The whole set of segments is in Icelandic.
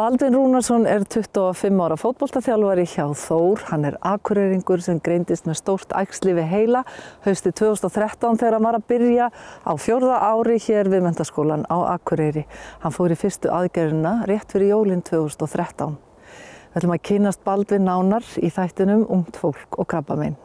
Baldvin Rúnarsson 25 ára fótboltaþjálfari hjá Þór. Hann akureyringur sem greindist með stórt æxli við heila haustið 2013 þegar hann var að byrja á 4. ári hér við Menntaskólann á Akureyri. Hann fór í fyrstu aðgerðina rétt fyrir jólin 2013. Við ætlum að kynnast Baldvin nánar í þættinum Ungt fólk og krabbamein.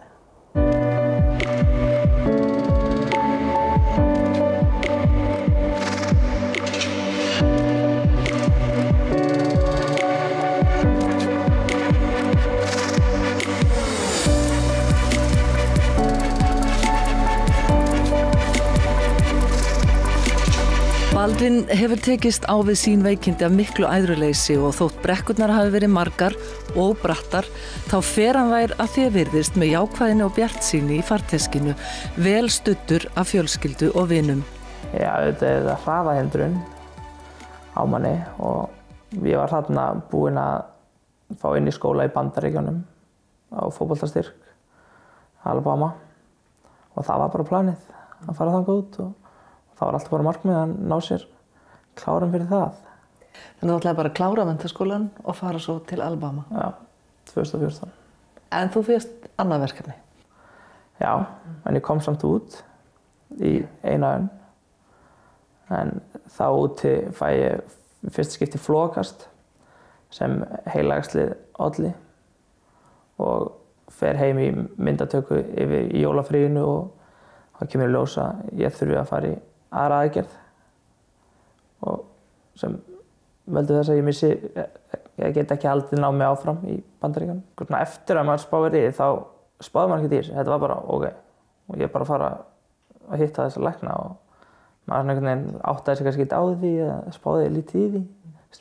Baldvin hefur tekist á við sín veikindi af miklu æðruleysi og þótt brekkurnar hafi verið margar og brattar, þá fer hann vær að því virðist með jákvæðinni og bjartsýni í farteskinu, vel studdur af fjölskyldu og vinum. Já, þetta það hraðahindrun á manni og ég var þarna búinn að fá inn í skóla í Bandaríkjunum á fótboltastyrk, Alabama, og það var bara planið að fara þangað út og það var alltaf bara markmið að ná sér klárum fyrir það. Þannig að þú ætlaði bara að klára Menntaskólann og fara svo til Alabama? Já, 2014. En þú fyrst annað verkefni? Já, en ég kom samt út í eina önn. En þá úti fæ ég fyrsta skipti flogkast sem heilaæxlið olli og fer heim í myndatöku yfir í jólafríinu og það kemur í ljós að ég þurfi að fara í aðra aðgerð og sem veldur þess að ég get ekki haldið ná mig áfram í Bandaríkjunum. Eftir að maður spáir í þá spáði maður ekki í þessu, þetta var bara ok og ég bara fara að hitta þessa lækna og maður einhvern veginn áttaði sig kannski ekki á því eða spáði lítið í því.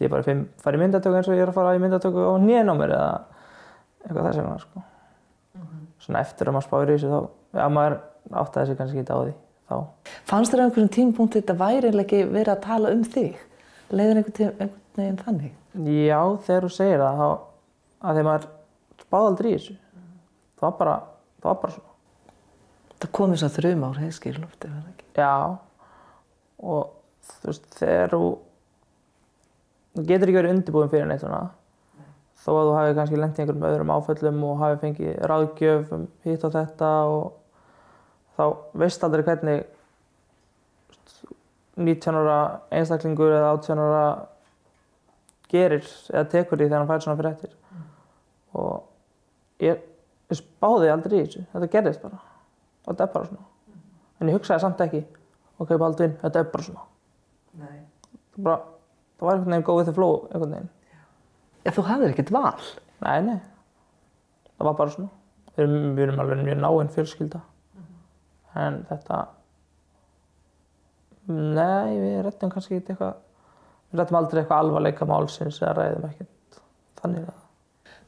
Ég bara fara í myndatöku eins og ég að fara í myndatöku á hnén á mér eða eitthvað þess vegna sko. Svona eftir að maður spáir í þessu þá, já maður áttaði sig kannski ekki á því þá. Fannst þér á einhverjum tímapunkti þetta væri ekki verið að tala um þig? Leiðir einhvern veginn þannig? Já, þegar þú segir það þá að þegar maður spáði aldrei í þessu. Það var bara svona. Það kom þess að þrumár heiðskír í lofti, var það ekki? Já, og þú veist, þegar þú getur ekki verið undirbúin fyrir neitt svona. Þó að þú hafi kannski lent í einhverjum öðrum áföllum og hafi fengið ráðgjöf hitt og þetta og þá veist aldrei hvernig 19 ára einstaklingur eða 18 ára gerir eða tekur því þegar hann fær svona fréttir. Og ég spáði aldrei í þessu, þetta gerðist bara. Og þetta bara svona. En ég hugsaði samt ekki, ok Baldvin, þetta bara svona. Nei. Það var einhvern veginn go with the flow, einhvern veginn. Já, þú hafðir ekkert val? Nei. Það var bara svona. Við erum alveg mjög náin fjölskylda. En þetta, nei, við ræddum kannski ekki eitthvað, við ræddum aldrei eitthvað alvarleika málsins eða ræðum ekkert þannig að.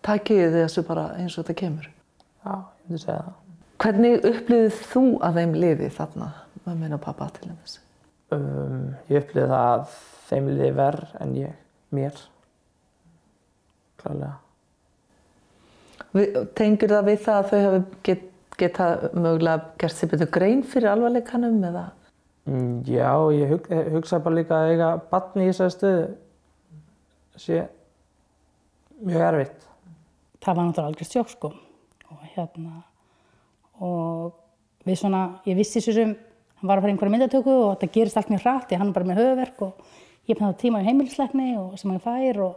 Takið þið þessu bara eins og þetta kemur? Já, ég myndi segja það. Hvernig upplifðið þú að þeim liði þarna, mömmu og pappa til dæmis? Ég upplifði það að þeim liði verr en mér, klárlega. Tengir það við það að þau hafi geta mögulega gert sér betur grein fyrir alvarleikanum eða? Já, ég hugsa bara líka að eiga barn í þessari stöðu sé mjög erfitt. Það var náttúrulega algjört sjokk sko og við svona, ég vissi svo sem hann var að fara í einhverja myndatöku og þetta gerist allt mjög hratt, hann bara með höfuðverk og ég bæði tíma í heimilislækni og sem hann fær og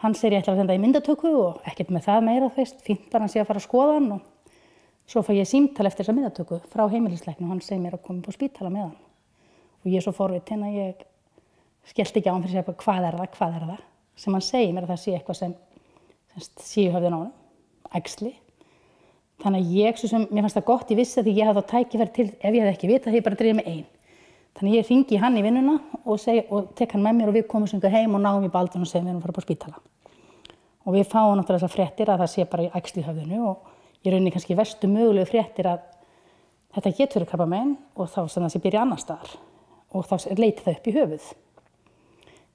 hann segir ég ætla að senda í myndatöku og ekkert með það meira fínt bara hann sé að fara að skoða hann og svo fæ ég símtal eftir þessa myndatöku frá heimilislækni og hann segir mér að koma upp á spítala með hann. Og ég er svo forvitin að ég skellti ekki á hann fyrir að segja hvað er það? Sem hann segir mér að það sé eitthvað sem sé í höfðinu á honum, æxli. Þannig að mér fannst það gott, ég vissi að ég hafði þá tækifæri til, ef ég hefði ekki vitað, ég bara drifið mig ein. Þannig ég hringi hann í vinnuna og tek hann með mér og við komum sem heim og náum í Baldvin og segjum við erum að fara upp á spítala. Og við fáum náttúrulega þessar fréttir að það sé bara æxli í höfðinu og ég rauninni kannski verstu mögulegu fréttir að þetta getur verið krabbamein og þá sem það sé byrja annar staðar og þá leiti það upp í höfuð.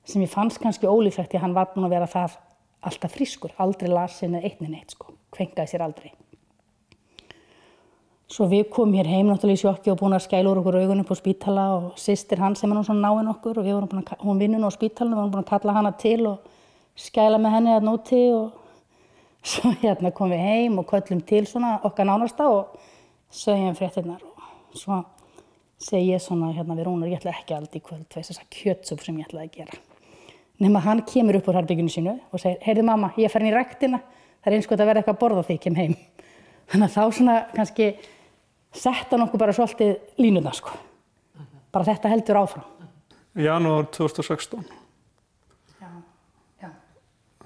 Sem ég fannst kannski ólíklegt því að hann var búinn að vera það alltaf frískur, aldrei lasinn eða neitt sko, kvenkaði sér aldrei. Svo við komum hér heim náttúrulega í sjokki og búin að skæla úr okkur augunum upp á spítala og systir hans sem nú svona náinn okkur og við vorum búin að, hún vinnur nú á spítalinu, við vorum búin að kalla hana til og skæla með henni þarna úti og svo hérna kom við heim og köllum til svona okkar nánasta og segjum fréttirnar og svo segi ég svona hérna við Rúnar, ég ætla ekki aldrei í kvöld, veist þessa kjötsúpu sem ég ætlaði að gera. Nema hann kemur upp úr herberginu sínu og segir, heyrðu mamma, ég fer inn í ræktina, það er eins gott að verða eitthvað að borða þegar ég kem heim. Þannig að þá svona kannski sett hann okkur bara svolítið línuna sko. Bara þetta heldur áfram. Janúar 2016. Já.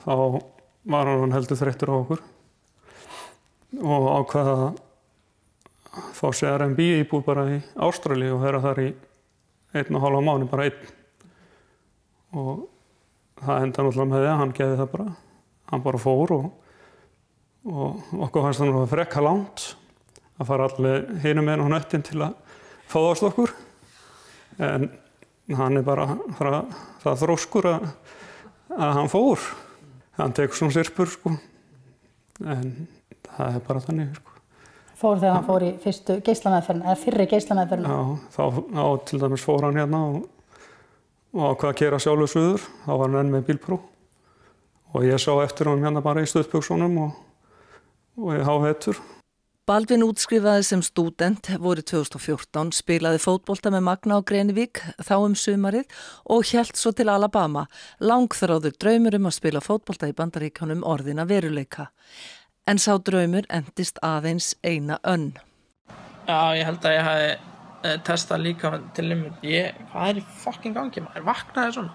Þá var hann heldur þreyttur á okkur og ákvað að fá sér Airbnb íbúð bara í Ástralíu og vera þar í 1,5 mánuð, bara 1. Og það enda náttúrulega með því að hann gerði það bara. Hann bara fór og okkur fannst það náttúrulega frekar langt að fara allir hinum meginn á hnöttinn til að fáast okkur. En hann er bara það þróskur að hann fór. Hann tekur svona sirpur sko. En það er bara þannig sko. Fór þegar hann fór í fyrstu geislameðferðin, eða fyrri geislameðferðin? Já, þá til dæmis fór hann hérna og ákvað að keyra sjálfur suður. Þá var hann enn með bílpróf. Og ég sá eftir honum hérna bara í stuttbuxunum og í hávetur. Baldvin útskrifaði sem stúdent vorið 2014, spilaði fótbolta með Magna á Grenivík þá sumarið og hélt svo til Alabama. Langþráður draumur að spila fótbolta í Bandaríkjunum orðin að veruleika. En sá draumur endist aðeins eina önn. Já, ég held að ég hafi testað líka til limit. Hvað er í fucking gangi maður? Vaknaði svona.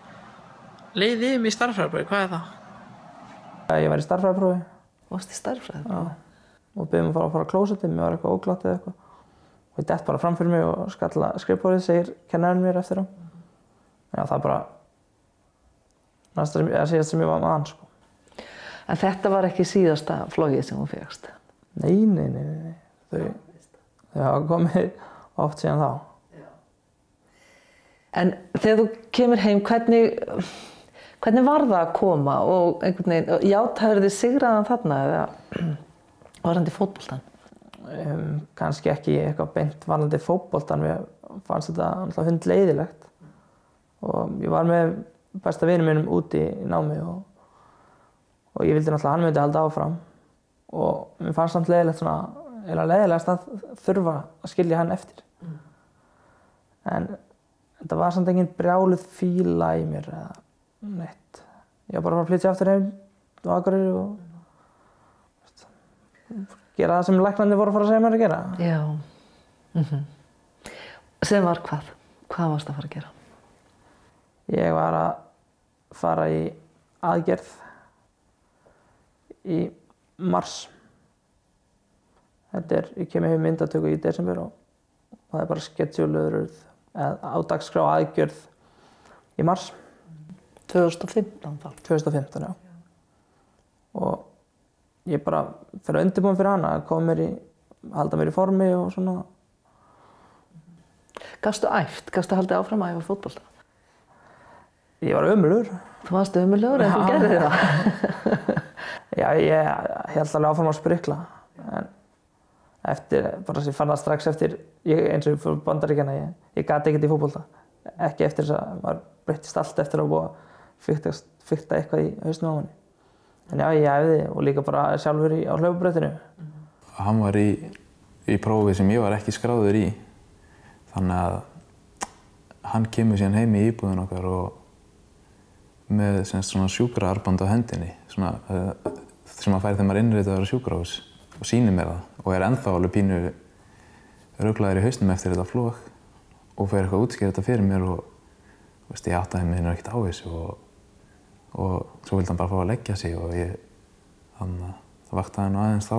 Leiði mig í stærðfræðiprófi, hvað er það? Ég var í stærðfræðiprófi. Varst í stærðfræðiprófi? Já. Og beðum að fara á klósettið, mér var eitthvað óglatt eða eitthvað. Og ég dett bara fram fyrir mig og skalla skrifborðið, segir kennarinn mér eftir á. Já, það er bara síðast sem ég var með hann, sko. En þetta var ekki síðasta flogið sem hún fékkst? Nei. Þau hafa komið oft síðan þá. Já. En þegar þú kemur heim, hvernig var það að koma og einhvern veginn, játaðirðu þið sigraðan þarna eða varandi fótboltan? Kannski ekki eitthvað beint varandi fótboltan, mér fannst þetta alltaf hundleiðilegt. Og ég var með besta vinum mínum úti í námi og ég vildi náttúrulega að hann myndi halda áfram. Og mér fannst samt leiðilegast að þurfa að skilja hann eftir. En þetta var samt engin brjáluð fíla í mér eða neitt. Ég var bara að flytja aftur heim á Akureyri og gera það sem læknarnir voru að fara að segja mér að gera. Já. Sem var hvað? Hvað varst að fara að gera? Ég var að fara í aðgerð í mars. Ég kem heim myndatöku í desember og það er bara scheduleuð á dagskrá aðgerð í mars. 2015 þá? 2015, já. Og ég bara fyrir að undirbúin fyrir hana, halda mér í formi og svona. Gastu æft? Gastu haldið áfram að æfa fótbolta? Ég var ömurlegur. Þú varst ömurlegur en þú gerðir það? Já, ég held alveg áfram að sprikla. En ég fann það strax eftir, eins og fyrir Bandaríkjana, ég gat ekkert í fótbolta. Ekki eftir þess að maður breyttist allt eftir að búa að fikta eitthvað í hausnum á manni. En já, ég æfði og líka bara sjálfur á hlaupabrautinu. Hann var í prófi sem ég var ekki skráður í. Þannig að hann kemur síðan heim í íbúðin okkar og með svona sjúkraarband á hendinni, sem að færi þegar maður innritaður á sjúkrahús og sýnir mér það og er ennþá alveg pínu ruglaður í hausnum eftir þetta flog og fer eitthvað að útskýra þetta fyrir mér og ég áttaði mig ekkert á þessu og svo vildi hann bara fá að leggja sig og það vaktaði hann aðeins þá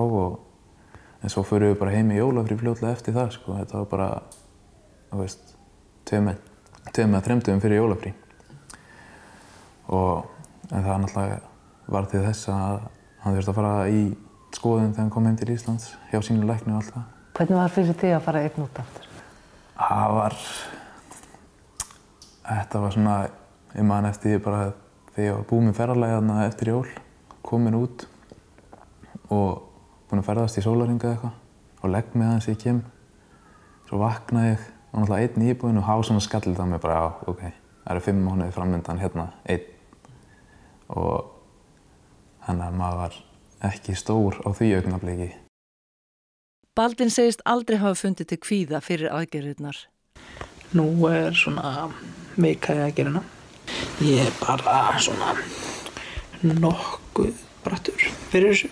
en svo förum við bara heim í jólafrí fljótlega eftir það, sko. Þetta var bara, þú veist, 2 eða 3 dögum fyrir jólafrí. En það náttúrulega var til þess að hann þurfti að fara í skoðun þegar hann kom heim til Íslands hjá sínu lækni og allt það. Hvernig var fyrir þig að fara einn út aftur? Þetta var svona, ég man eftir bara þegar ég var búinn með ferðalagið þarna eftir jól, kominn út og búinn að ferðast í sólarhring eða eitthvað og legg mig aðeins ég kem. Svo vaknaði ég og náttúrulega einn í íbúðinni og hafa svona skallið á mig bara, já, ok, það eru 5 mánuðir framöndan hérna, einn. Og Þannig að maður var ekki stór á því augnabliki. Baldvin segist aldrei hafa fundið til kvíða fyrir aðgerðirnar. Nú svona vika í aðgerðina. Ég bara svona nokkuð brattur fyrir þessu.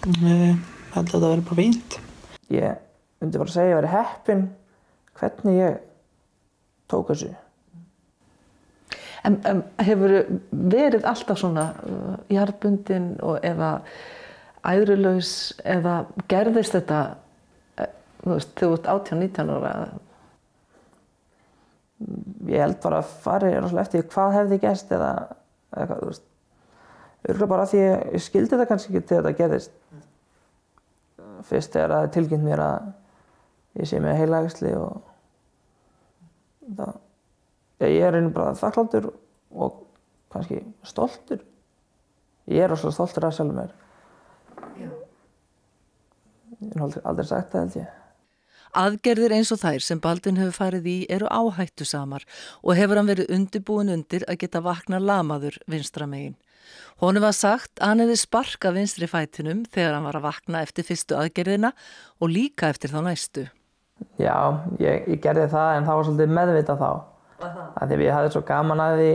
Held að þetta verði bara fínt. Ég myndi bara segja að ég væri heppinn hvernig ég tók þessu. En hefur verið alltaf svona jarðbundin og eða æðrulaus eða gerðist þetta, þú veist, þegar þú ert 18-19 ára? Ég held bara að fari rosalega eftir hvað hefði gerst eða eitthvað, þú veist. Örugglega bara því ég skildi þetta kannski ekki til þetta gerðist. Fyrst þegar það tilkynnt mér að ég sé með heilaæxli og það. Ég rauninni bara þakkláttur og kannski stoltur. Ég rosalega stoltur af sjálfum mér. Ég hef aldrei sagt það, held ég. Aðgerðir eins og þær sem Baldvin hefur farið í eru áhættusamar og hefur hann verið undirbúinn undir að geta vakna lamaður vinstra megin. Honum var sagt að hann hefði sparkað vinstri fætinum þegar hann var að vakna eftir fyrstu aðgerðina og líka eftir þá næstu. Já, ég gerði það en það var svolítið meðvitað þá. Því ég hafði svo gaman að því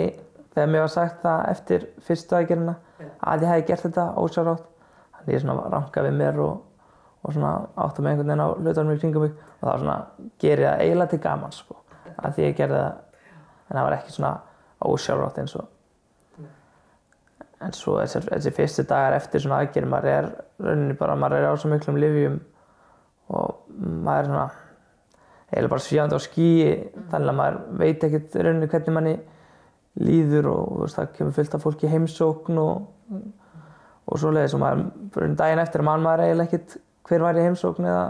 þegar mér var sagt það eftir fyrstu aðgerðina að ég hefði gert þetta ósjálfrátt. Þannig ég svona rankaði við mér og svona átti með einhvern veginn á hlutunum í kringum mig og þá svona gerði það eiginlega til gaman sko. Að því ég gerði það, en það var ekki svona ósjálfrátt eins og. En svo þessi fyrstu dagar eftir svona aðgerð, maður er á svo miklum lyfjum og maður er svona eiginlega bara svífandi á skýi, þannig að maður veit ekkert rauninni hvernig manni líður og veist, það kemur fullt af fólki í heimsókn og svoleiðis og maður daginn eftir maður eiginlega ekkert hver var í heimsókn eða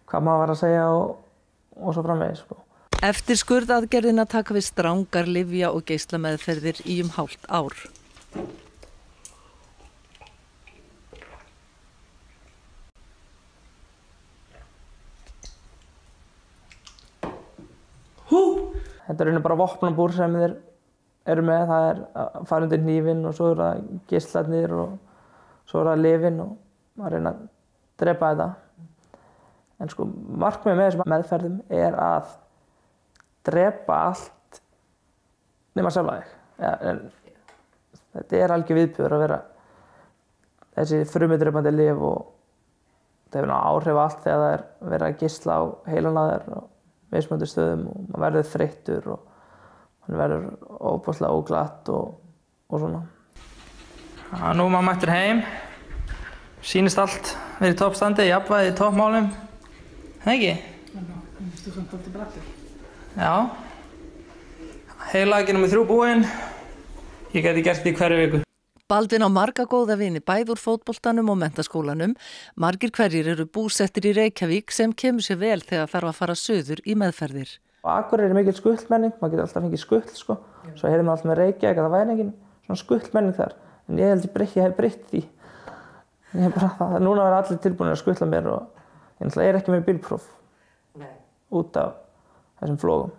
hvað maður var að segja og svo framvegis sko. Eftir skurðaðgerðina taka við strangar lyfja og geislameðferðir í hálft ár. Þetta er bara vopnabúr sem þeir eru með, það er að fara undir hnífinn og svo það geislarnir og svo það lyfin og maður reyna að drepa þetta. En sko markmiðið með þessum meðferðum er að drepa allt nema sjálfa þig. En þetta er algjör viðbjóður að vera þessi frumudrepandi lyf og það hefur áhrif á allt þegar það er verið að geisla á heilan á þér og mismunandi stöðum og maður verður þreyttur og hann verður óbúslega óglatt og svona. Já, nú er maður mættur heim, sýnist allt verið í toppstandi, jafnvægi í toppmálum, það ekki? Þú samt alltaf brattur. Já, heilaækja númer 3 búinn, ég gæti gert því hverju viku. Baldvin á marga góða vini bæði úr fótboltanum og menntaskólanum. Margir hverjir eru búsettir í Reykjavík sem kemur sér vel þegar þarf að fara suður í meðferðir. Akureyri er mikil skuttmenning, maður getur alltaf fengið skutt sko. Svo heyrðum við alltaf með Reykjavík að það væri engin svona skuttmenning þar. En ég held ég hef breytt því. Núna verða allir tilbúinir að skuttla mér og ég er ekki með bílpróf út af þessum flogum.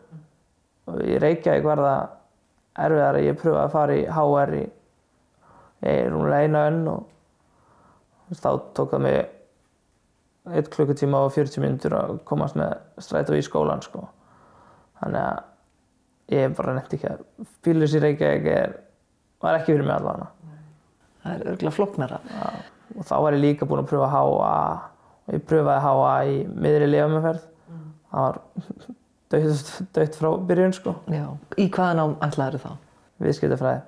Og í Reykjavík var það erfiðara, ég pröfaði að fara í HR í rúmlega 1 önn og þá tók það mig 1 klukkutíma og 40 mínútur að komast með strætó í skólann sko. Þannig að ég bara nefndi ekki að bíllus í Reykjavík var ekki fyrir mig allavega. Það er örugglega flóknara. Já, og þá var ég líka búinn að pröfa HA og ég pröfaði HA í miðri lyfjameðferð. Það var dautt frá byrjun sko. Já. Í hvaða nám ætlaðirðu þá? Viðskiptafræði.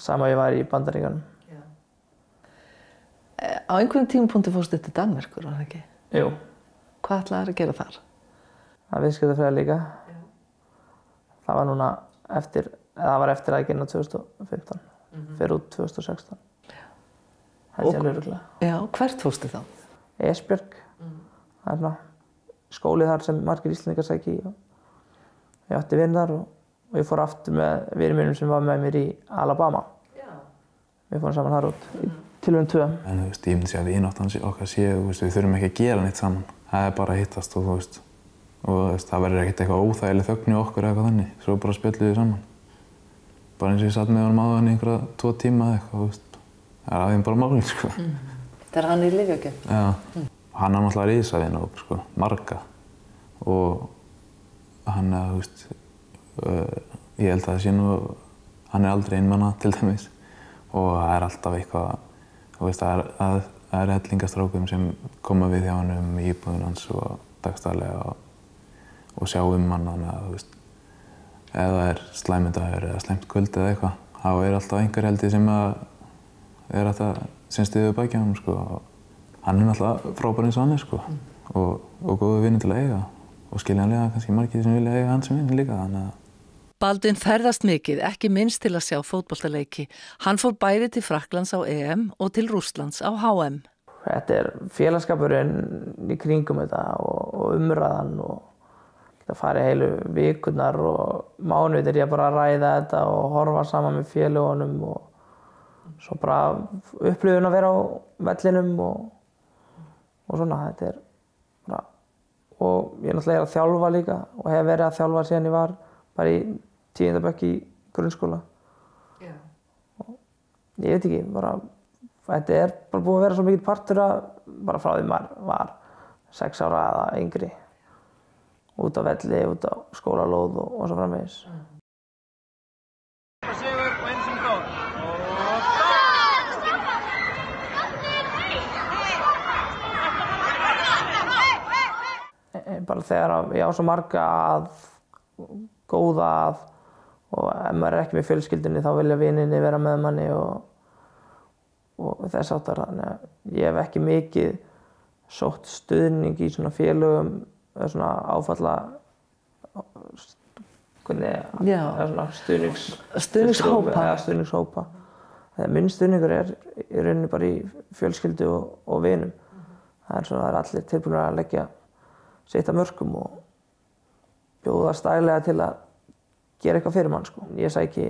Sama ég var í Bandaríkjunum. Á einhverjum tímapunkti fórstu til Danmerkur, var það ekki? Jú. Hvað ætlaðirðu að gera þar? Það er viðskiptafræði líka. Já. Það var núna eftir aðgerðina 2015. Fer út 2016. Það er örugglega. Já, hvert fórstu þá? Esbjörg. Það er skóli þar sem margir Íslendingar sækja í. Ég átti vin þar og ég fór aftur með vinum mínum sem var með mér í Alabama. Já. Við fórum saman þar út í tilraun 2. En þú veist, ég myndi segja að vináttan okkar sé, við þurfum ekki að gera neitt saman. Það er bara að hittast og þú veist, það verður ekkert eitthvað óþægileg þögn í okkur eða eitthvað þannig. Svo bara spjöllum við saman. Bara eins og ég satt með honum áðan í einhverja 2 tíma eða eitthvað, þú veist. Það er aðeins bara málið, sko. Þegar hann í lyfjagjöf? Já. Hann er náttúrulega risavinn sko, marga. Og hann, þú veist, ég held að það sé nú, hann er aldrei einmana til dæmis. Og það er alltaf eitthvað, þú veist, það er hellingastrákum sem koma við hjá hann í íbúðin hans og dagstaglega og sjá hann, þannig að, þú veist, ef það er slæmudagur eða slæmt kvöld eða eitthvað, þá er alltaf einhver held ég sem er alltaf sem styður baki hann, sko. Hann er náttúrulega frábær eins og hann er, sko, og góður vinur til að eiga og skiljanlega kannski margir sem vilja eiga hann sem vinur líka, þannig að Baldvin ferðast mikið, ekki minnst til að sjá fótboltaleiki. Hann fór bæði til Frakklands á EM og til Rússlands á HM. Þetta er félagskapurinn í kringum þetta og umræðan og geta farið heilu vikurnar og mánuðir ég bara að ræða þetta og horfa saman með félagunum og svo bara upplifun að vera á vellinum og svona. Þetta er bara, og ég náttúrulega að þjálfa líka og hef verið að þjálfa síðan ég var bara í 10. bekk í grunnskóla. Já. Og ég veit ekki, bara, þetta er bara búið að vera svo mikill partur að bara frá því maður var 6 ára eða yngri. Út á velli, út á skólalóð og svo framvegis. Bara þegar ég á svo marga góða og ef maður er ekki með fjölskyldunni þá vilja vininni vera með manni og þess áttar. Þannig að ég hef ekki mikið sótt stuðning í svona félögum eða svona áfalla stuðningshópa. Minn stuðningur er í rauninni bara í fjölskyldu og vinum. Það er allir tilbúinir að leggja sitt af mörkum og bjóða stælega til að gera eitthvað fyrir mann, sko. Ég sæki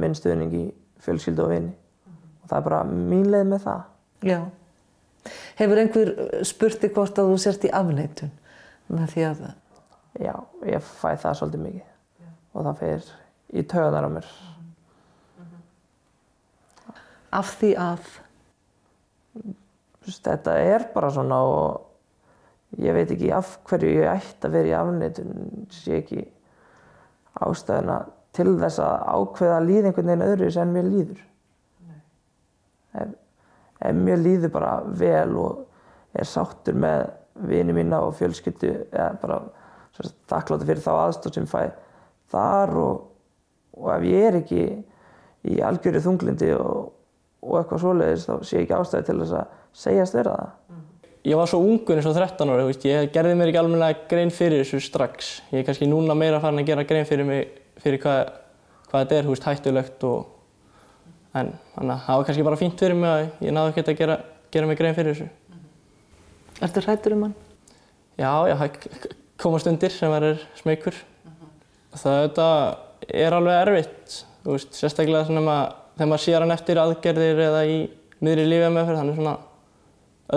minn stuðning í fjölskyldu og vini og það er bara mín leið með það. Já. Hefur einhver spurt þig hvort að þú sért í afneitun með því að Já, ég fæ það svolítið mikið og það fer í taugarnar á mér. Af því að? Þetta er bara svona og ég veit ekki af hverju ég ætti að vera í afneitun, sé ekki ástæðuna til þess að ákveða að líða einhvern veginn öðruvísi en mér líður. Ef mér líður bara vel og er sáttur með vini mína og fjölskyldu, eða bara þakklátur fyrir þá aðstoð sem ég fæ þar og ef ég er ekki í algjörri þunglindi og eitthvað svoleiðis, þá sé ég ekki ástæðu til þess að segjast vera það. Ég var svo ungur eins og 13 ára, ég gerði mér ekki almennilega grein fyrir þessu strax. Ég er kannski núna meira farin að gera grein fyrir mig, fyrir hvað þetta er, hættulegt en þannig að það var kannski bara fínt fyrir mig að ég náði ekki að gera mig grein fyrir þessu. Ertu hræddur um hann? Já, koma stundir sem maður er smeykur. Þetta er alveg erfitt, sérstaklega þegar maður sér hann eftir aðgerðir eða í miðri lyfjameðferð, hann er svona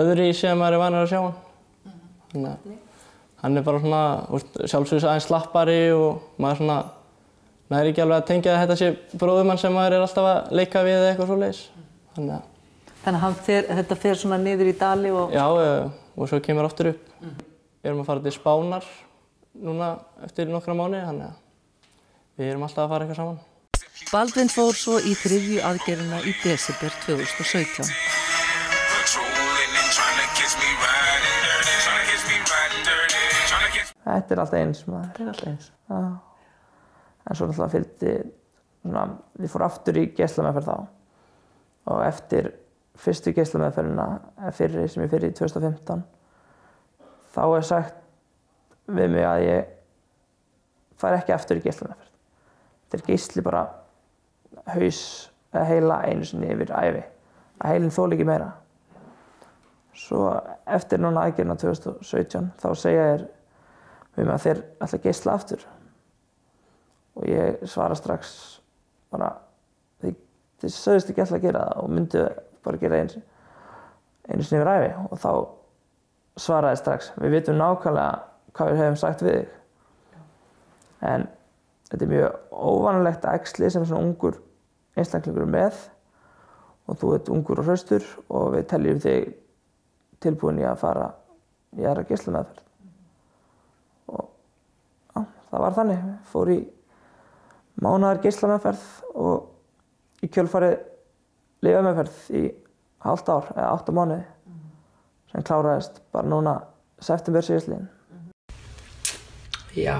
öðru í sem maður er vanur að sjá hann. Þannig að hann er bara svona sjálfsögðu aðeins slappari og maður svona næri ekki alveg að tengja að þetta sé bróðumann sem maður er alltaf að leika við eða eitthvað svoleiðis. Þannig að þetta fer svona niður í dali og... Já, og svo kemur aftur upp. Við erum að fara til Spánar núna eftir nokkra mánuði, þannig að við erum alltaf að fara eitthvað saman. Baldvin fór svo í 3. aðgerðina í desember 2017. Þetta er alltaf eins maður. Þetta er alltaf eins? Já. En svo náttúrulega fylgdi, við fórum aftur í geislameðferð þá. Og eftir fyrstu geislameðferðina, sem ég fyrir í 2015, þá er sagt við mig að ég fær ekki aftur í geislameðferð. Þetta er geisli bara haus eða heila einu sinni yfir ævi. Að heilin þoli ekki meira. Svo eftir núna aðgerðina 2017, þá segja þér við mig að þeir ætla að geisla aftur. Og ég svara strax bara, þið sögðust ekki ætla að gera það og myndu bara gera einu sinni yfir ævi. Og þá svaraði strax, við vitum nákvæmlega hvað við hefum sagt við þig. En þetta er mjög óvanalegt æxli sem svona ungur einstaklingur er með og þú ert ungur og hraustur og við teljum þig tilbúin í að fara í aðra geislameðferð. Og já, það var þannig. Fór í mánaðar geislameðferð og í kjölfarið lyfjameðferð í hálft ár eða 8 mánuði sem kláraðist bara núna september síðastliðinn. Já,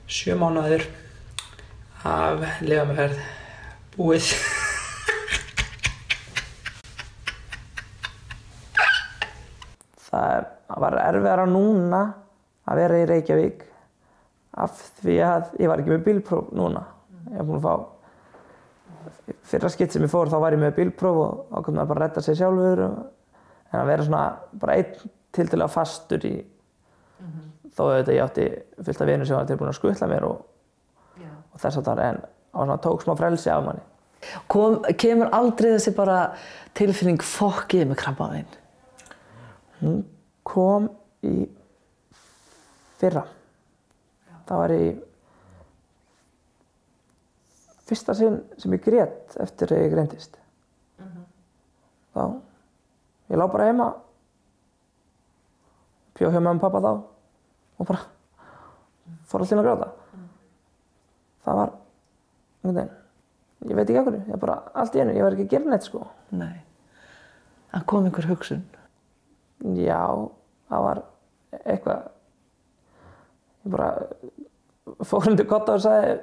7 mánuðir af lyfjameðferð búið. Það var erfiðara núna að vera í Reykjavík af því að ég var ekki með bílpróf núna. Ég var búinn að fá fyrra skipt sem ég fór, þá var ég með bílpróf og ákveð maður bara að redda sig sjálfur. En að vera svona bara einn tiltölulega fastur í þó auðvitað ég átti fullt af vinum sem var tilbúin að skutla mér og þess að það en svona tók smá frelsi af manni. Kemur aldrei þessi bara tilfinning fokk ég með krabbamein? Hún kom í fyrra. Það var í fyrsta sinn sem ég grét eftir að ég greindist. Þá, ég lá bara heima, bjó hjá mömmu og pappa þá og bara fór allt inn að gráta. Það var einhvern veginn, ég veit ekki af hverju, ég bara allt í einu, ég var ekki að gera neitt sko. Nei. Það kom einhver hugsun? Já, það var eitthvað, ég bara fór undir kotta og sagði,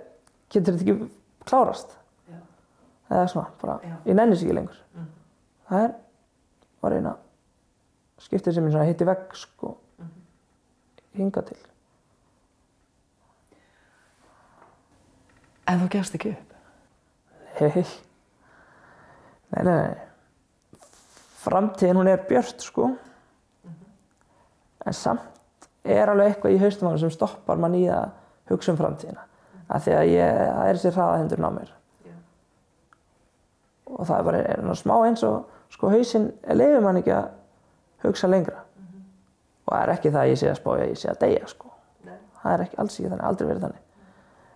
getur þetta ekki klárast? Já. Eða svona, bara, ég nenni sig ekki lengur. Það var eina skiptið sem ég svona hitti vegg, sko, hingað til. En þú gefst ekki upp? Nei. Framtíðin, hún er björt, sko. En samt er alveg eitthvað í hausnum á mér sem stoppar mann í að hugsa um framtíðina. Af því að það er þessi hraðahindurinn á mér. Og það er bara smá eins og sko hausinn leyfir mann ekki að hugsa lengra. Og það er ekki það að ég sé að spája, ég sé að deyja, sko. Það er ekki alls ekki þannig, aldrei verið þannig.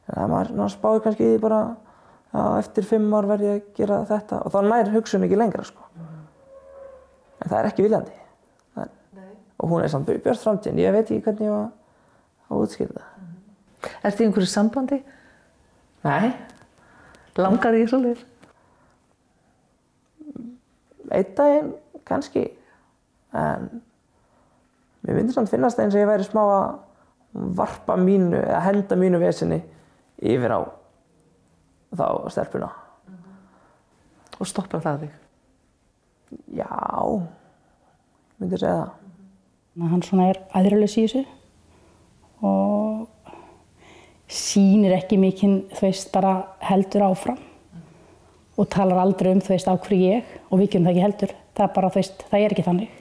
En það maður spáir kannski í því bara, já, eftir 5 ár verð ég að gera þetta og þá nær hugsun ekki lengra, sko. En það er ekki viljandi. Og hún er samt björt framtíðin, ég veit ekki hvernig ég var að útskýra það. Ertu í einhverju sambandi? Nei. Langar því svoleiðis? Einn daginn, kannski. En mér myndi samt finnast eins og ég væri smá að varpa mínu, eða henda mínu vesinni yfir á þá stelpuna. Og stoppar það þig? Já, myndi segja það. Hann svona er æðrulaus í þessu og sýnir ekki mikinn, þú veist, bara heldur áfram og talar aldrei þú veist, á hverju ég og við gerum það ekki heldur. Það er bara, þú veist, það er ekki þannig.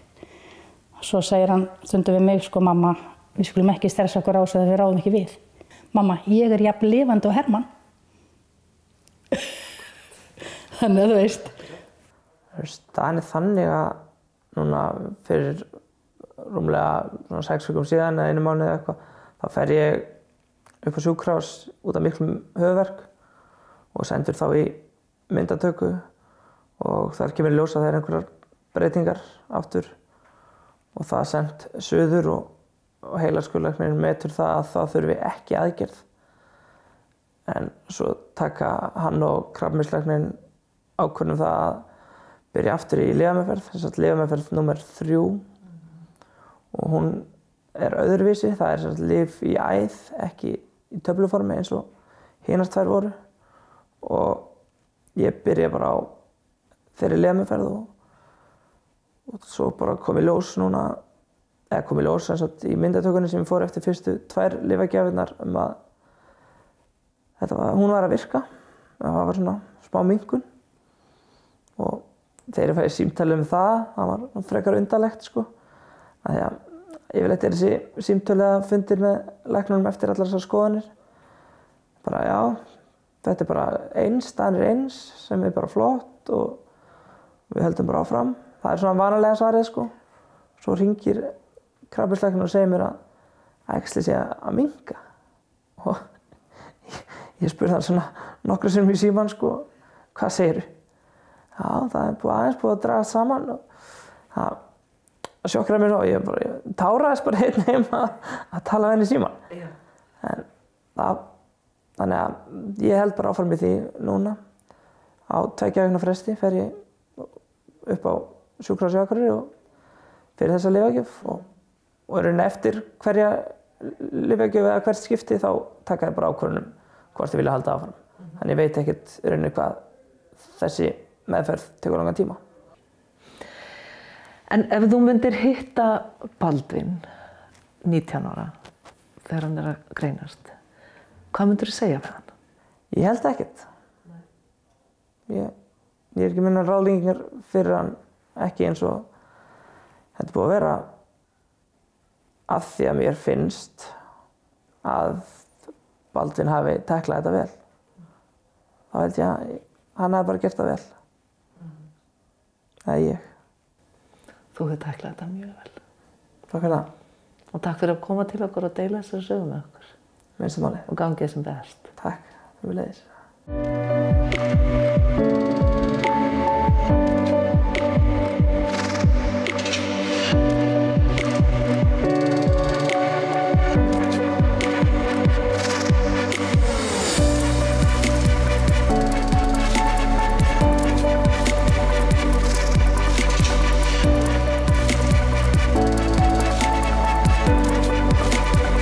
Svo segir hann stundum við mig, sko, mamma, við skulum ekki stressa okkur á þessu að við ráðum ekki við. Mamma, ég er jafn lifandi og Hermann. Þannig að þú veist. Það er þannig að núna fyrir rúmlega 6 vikum síðan eða 1 mánuð eða eitthvað, þá fer ég upp á sjúkrahús út af miklum höfuðverk og sendur þá í myndatöku og þar kemur í ljós að það einhverjar breytingar aftur og það er sendt suður og heilaskurðlæknirinn metur það að það þurfi ekki aðgerð. En svo taka hann og krabbameinslæknirinn ákvörðun það að byrja aftur í lyfjameðferð, þess að lyfjameðferð númer 3 og hún er öðruvísi, það er sem sagt lyf í æð, ekki í töfluformi eins og hinar 2 voru og ég byrja bara á þeirri lyfjameðferð og svo bara kom í ljós núna, eða kom í ljós sem sagt í myndatökunni sem ég fór eftir fyrstu 2 lyfjagjafirnar að hún var að virka, það var svona smá minnkun og þegar ég fæði símtali það var frekar undarlegt, sko. Því að yfirleitt er þessi símtöl eða fundir með læknunum eftir allar þessar skoðanir. Bara já, þetta er bara eins, staðan er eins, sem er bara flott og við höldum bara áfram. Það er svona vanalega svarið, sko. Svo hringir krabbameinslæknirinn og segir mér að æxlið sé að minnka. Og ég spurði hann svona nokkrum sinnum í símann, sko, hvað segirðu? Já, það er aðeins búið að draga saman og það sjokkraði mér svo. Ég táraðist bara einn heima að tala við henni í símann. En þannig að ég held bara áfram í því núna. Á 2 vikna fresti fer ég upp á sjúkrahúsið á Akureyri og fyrir þessa lyfjagjöf og í rauninni eftir hverja lyfjagjöf eða hvert skipti þá taka ég bara ákvörðun hvort ég vilja halda áfram. Þannig ég veit ekkert í rauninni hvað þessi meðferð tekur langan tíma. En ef þú myndir hitta Baldvin 19 ára þegar hann að greinast, hvað myndir þú segja við hann? Ég held ekkert. Ég ekki minna ráðleggingar fyrir hann, ekki eins og þetta búið að vera að því að mér finnst að Baldvin hafi tæklað þetta vel. Þá held ég að hann hafi bara gert það vel. Það er ég. Þú hefur tæklað þetta mjög vel. Takk fyrir það. Og takk fyrir að koma til okkur og deila þessari sögu með okkur. Minnstu máli. Og gangið sem best. Takk. Við leiðis.